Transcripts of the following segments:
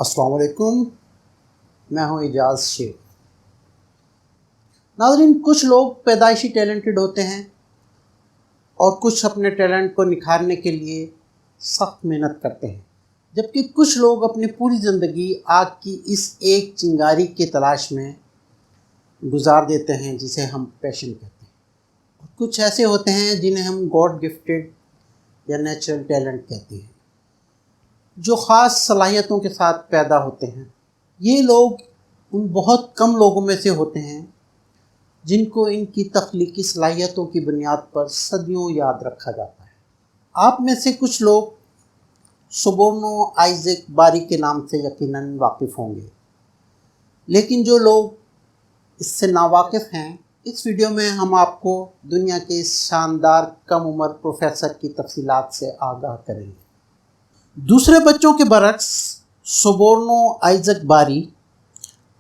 السلام علیکم، میں ہوں اعجاز شیخ۔ ناظرین، کچھ لوگ پیدائشی ٹیلنٹڈ ہوتے ہیں اور کچھ اپنے ٹیلنٹ کو نکھارنے کے لیے سخت محنت کرتے ہیں، جبکہ کچھ لوگ اپنی پوری زندگی آگ کی اس ایک چنگاری کی تلاش میں گزار دیتے ہیں جسے ہم پیشن کہتے ہیں۔ اور کچھ ایسے ہوتے ہیں جنہیں ہم گاڈ گفٹڈ یا نیچرل ٹیلنٹ کہتے ہیں، جو خاص صلاحیتوں کے ساتھ پیدا ہوتے ہیں۔ یہ لوگ ان بہت کم لوگوں میں سے ہوتے ہیں جن کو ان کی تخلیقی صلاحیتوں کی بنیاد پر صدیوں یاد رکھا جاتا ہے۔ آپ میں سے کچھ لوگ سوبورنو آئزیک باری کے نام سے یقیناً واقف ہوں گے، لیکن جو لوگ اس سے ناواقف ہیں، اس ویڈیو میں ہم آپ کو دنیا کے اس شاندار کم عمر پروفیسر کی تفصیلات سے آگاہ کریں گے۔ دوسرے بچوں کے برعکس سوبورنو آئزیک باری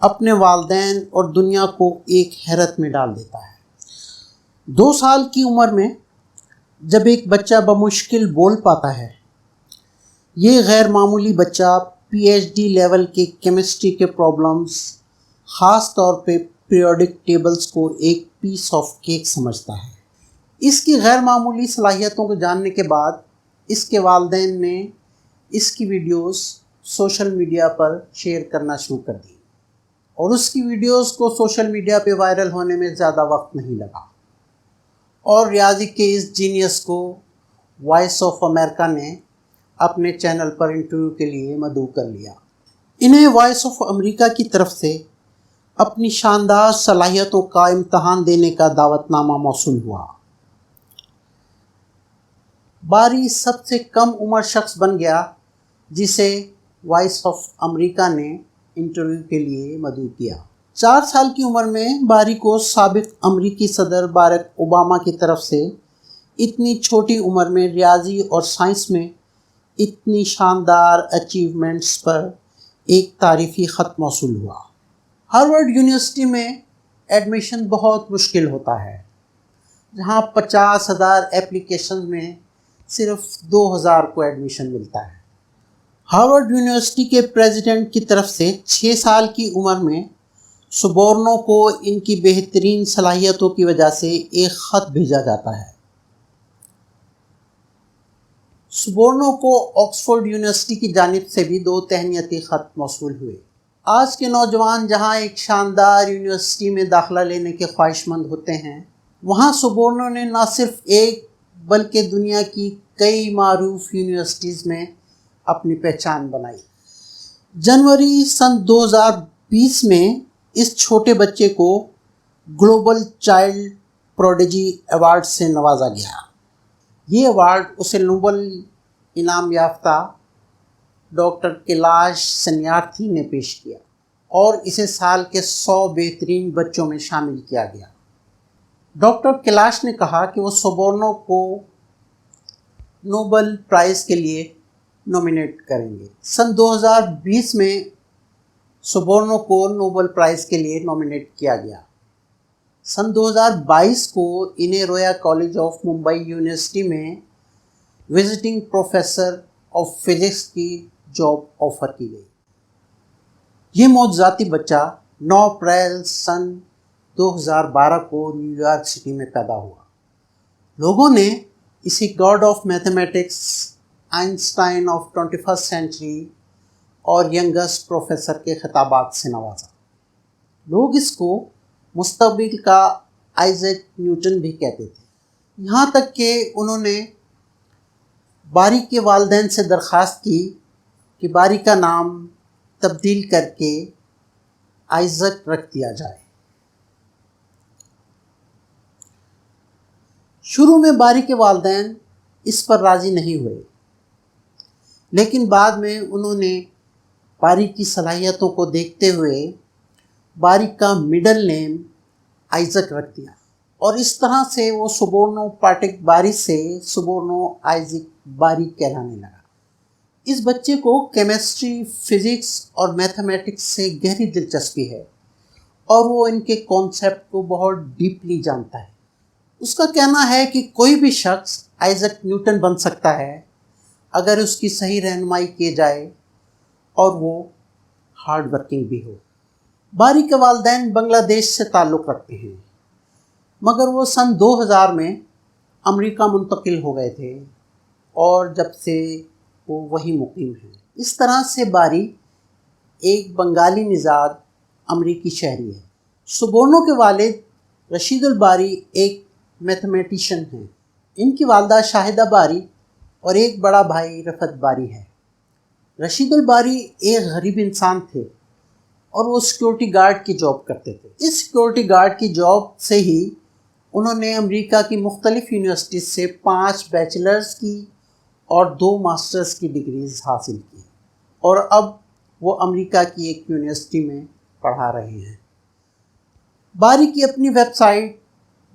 اپنے والدین اور دنیا کو ایک حیرت میں ڈال دیتا ہے۔ 2 سال کی عمر میں جب ایک بچہ بمشکل بول پاتا ہے، یہ غیر معمولی بچہ پی ایچ ڈی لیول کے کیمسٹری کے پرابلمز، خاص طور پہ پیریوڈک ٹیبلز کو ایک پیس آف کیک سمجھتا ہے۔ اس کی غیر معمولی صلاحیتوں کو جاننے کے بعد اس کے والدین نے اس کی ویڈیوز سوشل میڈیا پر شیئر کرنا شروع کر دی، اور اس کی ویڈیوز کو سوشل میڈیا پہ وائرل ہونے میں زیادہ وقت نہیں لگا، اور ریاضی کے اس جینیس کو وائس آف امریکہ نے اپنے چینل پر انٹرویو کے لیے مدعو کر لیا۔ انہیں وائس آف امریکہ کی طرف سے اپنی شاندار صلاحیتوں کا امتحان دینے کا دعوت نامہ موصول ہوا۔ باری سب سے کم عمر شخص بن گیا جسے وائس آف امریکہ نے انٹرویو کے لیے مدعو کیا۔ 4 سال کی عمر میں باری کو سابق امریکی صدر باراک اوباما کی طرف سے اتنی چھوٹی عمر میں ریاضی اور سائنس میں اتنی شاندار اچیومنٹس پر ایک تعریفی خط موصول ہوا۔ ہارورڈ یونیورسٹی میں ایڈمیشن بہت مشکل ہوتا ہے، جہاں 50,000 اپلیکیشن میں صرف 2,000 کو ایڈمیشن ملتا ہے۔ ہارورڈ یونیورسٹی کے پریزیڈنٹ کی طرف سے 6 سال کی عمر میں سوبورنو کو ان کی بہترین صلاحیتوں کی وجہ سے ایک خط بھیجا جاتا ہے۔ سوبورنو کو آکسفورڈ یونیورسٹی کی جانب سے بھی 2 تہنیتی خط موصول ہوئے۔ آج کے نوجوان جہاں ایک شاندار یونیورسٹی میں داخلہ لینے کے خواہش مند ہوتے ہیں، وہاں سوبورنو نے نہ صرف ایک بلکہ دنیا کی کئی معروف یونیورسٹیز میں اپنی پہچان بنائی۔ جنوری سن 2020 میں اس چھوٹے بچے کو گلوبل چائلڈ پروڈیجی ایوارڈ سے نوازا گیا۔ یہ ایوارڈ اسے نوبل انعام یافتہ ڈاکٹر کیلاش سنیارتھی نے پیش کیا، اور اسے سال کے 100 بہترین بچوں میں شامل کیا گیا۔ ڈاکٹر کیلاش نے کہا کہ وہ سوبورنو کو نوبل پرائز کے لیے نومینیٹ کریں گے۔ سن 2020 میں سوبورنو کو نوبل پرائز کے لیے نومینیٹ کیا گیا۔ سن 2022 کو انہیں رویا کالج آف ممبئی یونیورسٹی میں وزٹنگ پروفیسر آف فزکس کی جاب آفر کی گئی۔ یہ معجزاتی بچہ 9 اپریل سن 2012 کو نیو یارک سٹی میں پیدا ہوا۔ لوگوں نے اسے God of mathematics, Einstein of 21st century اور ینگسٹ پروفیسر کے خطابات سے نوازا۔ لوگ اس کو مستقبل کا آئزیک نیوٹن بھی کہتے تھے، یہاں تک کہ انہوں نے باری کے والدین سے درخواست کی کہ باری کا نام تبدیل کر کے آئزیک رکھ دیا جائے۔ شروع میں باری کے والدین اس پر راضی نہیں ہوئے، لیکن بعد میں انہوں نے باری کی صلاحیتوں کو دیکھتے ہوئے باری کا مڈل نیم آئزیک رکھ دیا، اور اس طرح سے وہ سوبورنو پاٹک باری سے سوبورنو آئزیک باری کہلانے لگا۔ اس بچے کو کیمسٹری، فزکس اور میتھمیٹکس سے گہری دلچسپی ہے، اور وہ ان کے کانسیپٹ کو بہت ڈیپلی جانتا ہے۔ اس کا کہنا ہے کہ کوئی بھی شخص آئزیک نیوٹن بن سکتا ہے اگر اس کی صحیح رہنمائی کی جائے اور وہ ہارڈ ورکنگ بھی ہو۔ باری کے والدین بنگلہ دیش سے تعلق رکھتے ہیں، مگر وہ سن 2000 میں امریکہ منتقل ہو گئے تھے اور جب سے وہ وہیں مقیم ہیں۔ اس طرح سے باری ایک بنگالی نژاد امریکی شہری ہے۔ سبورنو کے والد رشید الباری ایک میتھمیٹیشین ہیں۔ ان کی والدہ شاہدہ باری اور ایک بڑا بھائی رفعت باری ہے۔ رشید الباری ایک غریب انسان تھے اور وہ سیکورٹی گارڈ کی جاب کرتے تھے۔ اس سیکورٹی گارڈ کی جاب سے ہی انہوں نے امریکہ کی مختلف یونیورسٹیز سے 5 بیچلرز کی اور 2 ماسٹرز کی ڈگریز حاصل کی، اور اب وہ امریکہ کی ایک یونیورسٹی میں پڑھا رہے ہیں۔ باری کی اپنی ویب سائٹ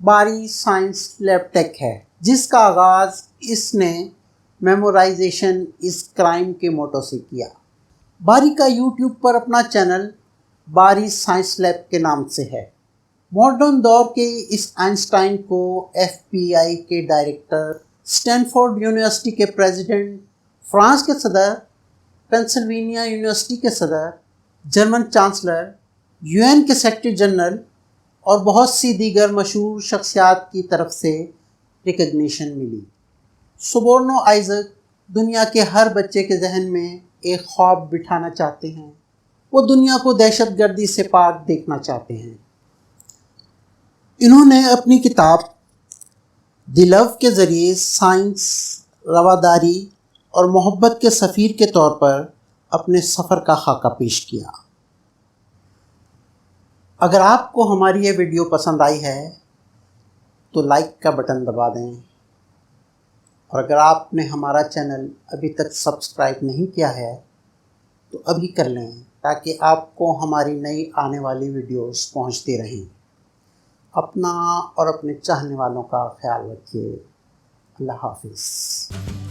باری سائنس لیب ٹیک ہے، جس کا آغاز اس نے میمورائزیشن از کرائم کے موٹو سے کیا۔ باری کا یوٹیوب پر اپنا چینل باری سائنس لیب کے نام سے ہے۔ ماڈرن دور کے اس آئنسٹائن کو ایف بی آئی کے ڈائریکٹر، اسٹینفورڈ یونیورسٹی کے پریزیڈنٹ، فرانس کے صدر، پینسلوینیا یونیورسٹی کے صدر، جرمن چانسلر، یو این کے سیکرٹری جنرل اور بہت سی دیگر مشہور شخصیات کی طرف سے ریکگنیشن ملی۔ سبورنو آئزک دنیا کے ہر بچے کے ذہن میں ایک خواب بٹھانا چاہتے ہیں۔ وہ دنیا کو دہشت گردی سے پاک دیکھنا چاہتے ہیں۔ انہوں نے اپنی کتاب دی لو کے ذریعے سائنس، رواداری اور محبت کے سفیر کے طور پر اپنے سفر کا خاکہ پیش کیا۔ اگر آپ کو ہماری یہ ویڈیو پسند آئی ہے تو لائک کا بٹن دبا دیں، اور اگر آپ نے ہمارا چینل ابھی تک سبسکرائب نہیں کیا ہے تو ابھی کر لیں، تاکہ آپ کو ہماری نئی آنے والی ویڈیوز پہنچتی رہیں۔ اپنا اور اپنے چاہنے والوں کا خیال رکھیے۔ اللہ حافظ۔